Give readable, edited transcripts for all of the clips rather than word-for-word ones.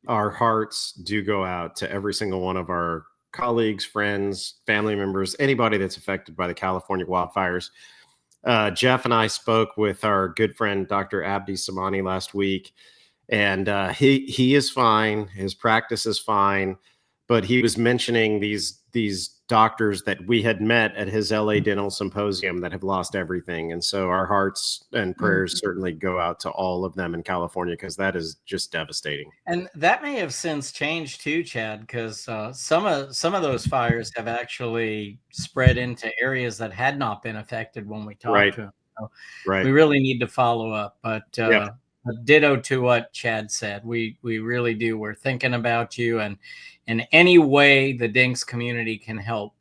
our hearts do go out to every single one of our colleagues, friends, family members, anybody that's affected by the California wildfires. Jeff and I spoke with our good friend Dr. Abdi Samani last week, and he is fine. His practice is fine, but he was mentioning these doctors that we had met at his LA Dental Symposium that have lost everything, and so our hearts and prayers certainly go out to all of them in California, because that is just devastating. And that may have since changed too, Chad, because some of those fires have actually spread into areas that had not been affected when we talked Right, to them. So right. we really need to follow up. But Yep. ditto to what Chad said. We really do. We're thinking about you, and in any way the Dinks community can help,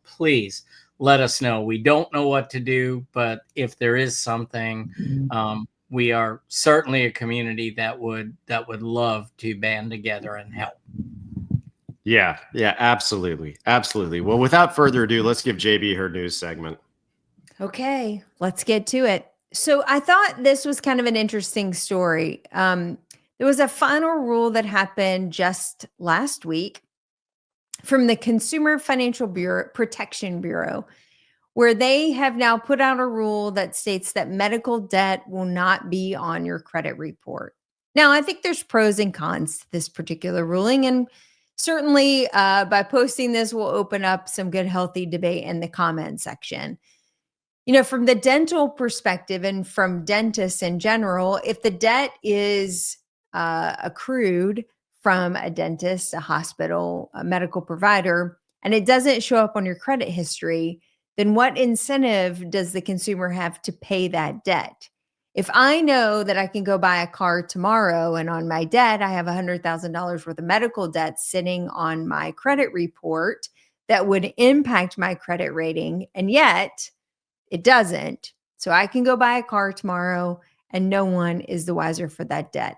please let us know. We don't know what to do, but if there is something, we are certainly a community that would love to band together and help. Yeah, absolutely. Absolutely. Well, without further ado, let's give JB her news segment. Okay, let's get to it. So I thought this was kind of an interesting story. There was a final rule that happened just last week from the Consumer Financial Protection Bureau, where they have now put out a rule that states that medical debt will not be on your credit report. Now, I think there's pros and cons to this particular ruling, and certainly by posting this, we'll open up some good, healthy debate in the comment section. From the dental perspective and from dentists in general, if the debt is accrued from a dentist, a hospital, a medical provider, and it doesn't show up on your credit history, then what incentive does the consumer have to pay that debt? If I know that I can go buy a car tomorrow and on my debt, I have $100,000 worth of medical debt sitting on my credit report that would impact my credit rating, and yet it doesn't. So I can go buy a car tomorrow and no one is the wiser for that debt.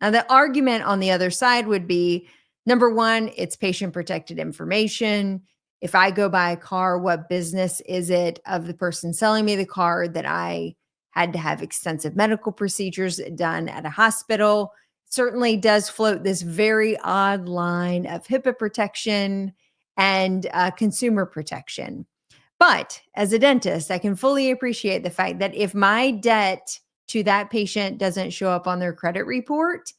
Now, the argument on the other side would be, number one, it's patient protected information. If I go buy a car, what business is it of the person selling me the car that I had to have extensive medical procedures done at a hospital? It certainly does float this very odd line of HIPAA protection and consumer protection. But as a dentist, I can fully appreciate the fact that if my debt to that patient doesn't show up on their credit report,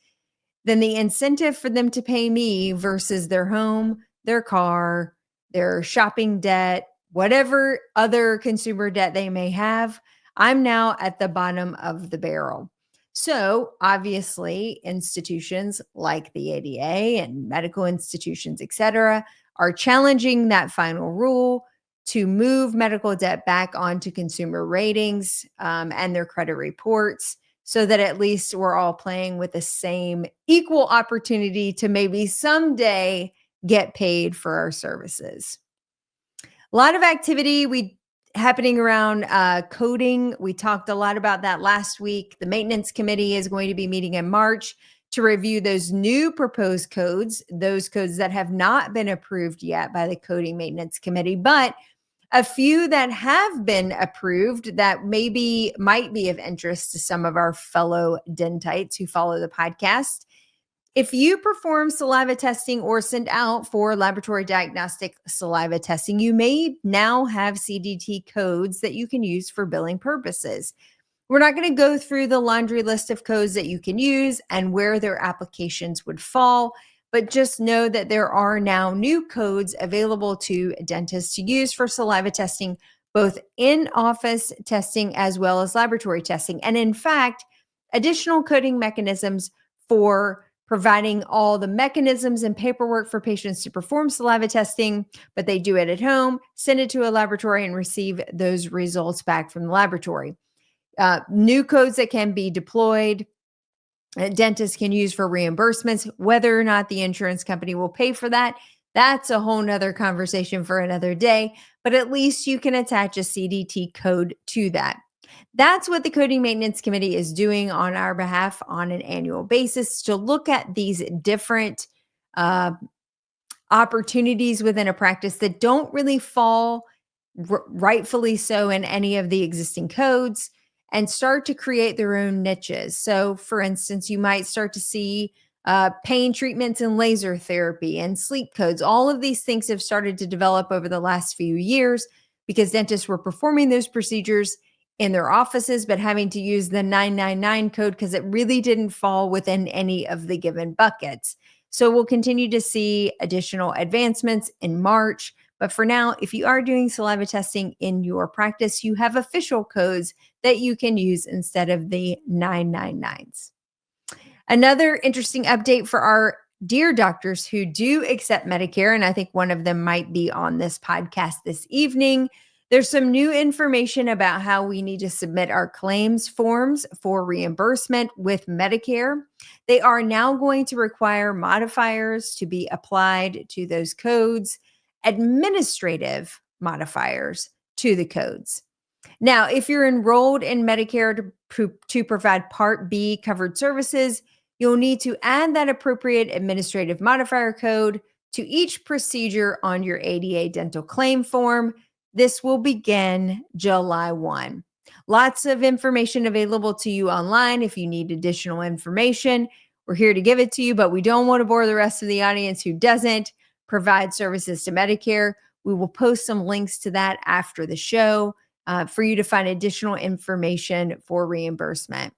then the incentive for them to pay me versus their home, their car, their shopping debt, whatever other consumer debt they may have, I'm now at the bottom of the barrel. So obviously, institutions like the ADA and medical institutions, et cetera, are challenging that final rule to move medical debt back onto consumer ratings and their credit reports, so that at least we're all playing with the same equal opportunity to maybe someday get paid for our services. A lot of activity happening around coding. We talked a lot about that last week. The maintenance committee is going to be meeting in March to review those new proposed codes, those codes that have not been approved yet by the coding maintenance committee, but a few that have been approved that maybe might be of interest to some of our fellow dentites who follow the podcast. If you perform saliva testing or send out for laboratory diagnostic saliva testing, you may now have CDT codes that you can use for billing purposes. We're not going to go through the laundry list of codes that you can use and where their applications would fall, but just know that there are now new codes available to dentists to use for saliva testing, both in-office testing as well as laboratory testing. And in fact, additional coding mechanisms for providing all the mechanisms and paperwork for patients to perform saliva testing, but they do it at home, send it to a laboratory, and receive those results back from the laboratory. New codes that can be deployed, dentists can use for reimbursements. Whether or not the insurance company will pay for that, that's a whole nother conversation for another day, but at least you can attach a CDT code to that. That's what the Coding Maintenance Committee is doing on our behalf on an annual basis, to look at these different opportunities within a practice that don't really fall rightfully so in any of the existing codes, and start to create their own niches. So for instance, you might start to see pain treatments and laser therapy and sleep codes. All of these things have started to develop over the last few years because dentists were performing those procedures in their offices, but having to use the 999 code because it really didn't fall within any of the given buckets. So we'll continue to see additional advancements in March. But for now, if you are doing saliva testing in your practice, you have official codes that you can use instead of the 999s. Another interesting update for our dear doctors who do accept Medicare, and I think one of them might be on this podcast this evening. There's some new information about how we need to submit our claims forms for reimbursement with Medicare. They are now going to require modifiers to be applied to those codes, administrative modifiers to the codes. Now, if you're enrolled in Medicare to provide Part B covered services, you'll need to add that appropriate administrative modifier code to each procedure on your ADA dental claim form. This will begin July 1. Lots of information available to you online if you need additional information. We're here to give it to you, but we don't want to bore the rest of the audience who doesn't provide services to Medicare. We will post some links to that after the show for you to find additional information for reimbursement.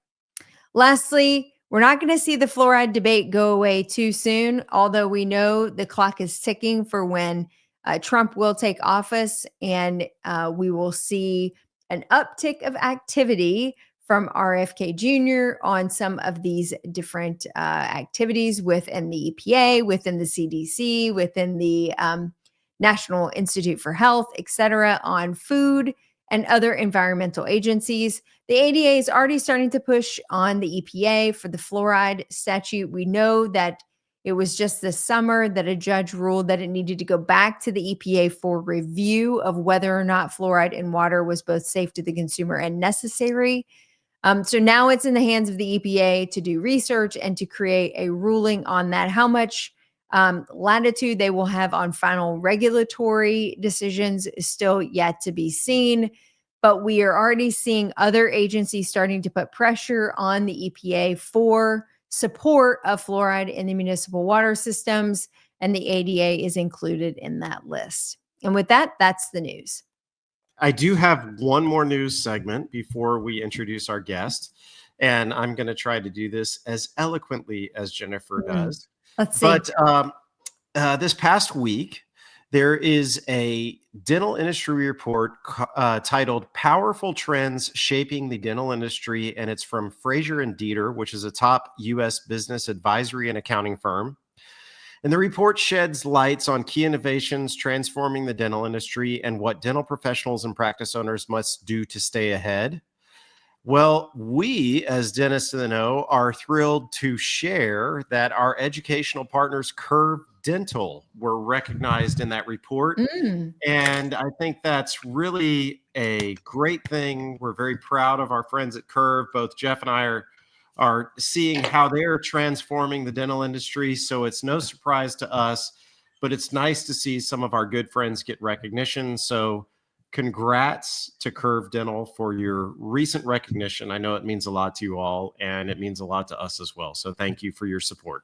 Lastly, we're not going to see the fluoride debate go away too soon, although we know the clock is ticking for when Trump will take office, and we will see an uptick of activity from RFK Jr. on some of these different activities within the EPA, within the CDC, within the National Institute for Health, et cetera, on food and other environmental agencies. The ADA is already starting to push on the EPA for the fluoride statute. We know that it was just this summer that a judge ruled that it needed to go back to the EPA for review of whether or not fluoride in water was both safe to the consumer and necessary. So now it's in the hands of the EPA to do research and to create a ruling on that. How much latitude they will have on final regulatory decisions is still yet to be seen. But we are already seeing other agencies starting to put pressure on the EPA for support of fluoride in the municipal water systems, and the ADA is included in that list. And with that, that's the news. I do have one more news segment before we introduce our guest, and I'm going to try to do this as eloquently as Jennifer does. Let's see. But this past week, there is a dental industry report titled Powerful Trends Shaping the Dental Industry, and it's from Fraser and Dieter, which is a top U.S. business advisory and accounting firm. And the report sheds lights on key innovations transforming the dental industry and what dental professionals and practice owners must do to stay ahead. Well, we as Dentists in the Know are thrilled to share that our educational partners, Curve Dental, were recognized in that report. And I think that's really a great thing. We're very proud of our friends at Curve. Both Jeff and I are seeing how they're transforming the dental industry. So it's no surprise to us, but it's nice to see some of our good friends get recognition. So congrats to Curve Dental for your recent recognition. I know it means a lot to you all, and it means a lot to us as well. So thank you for your support.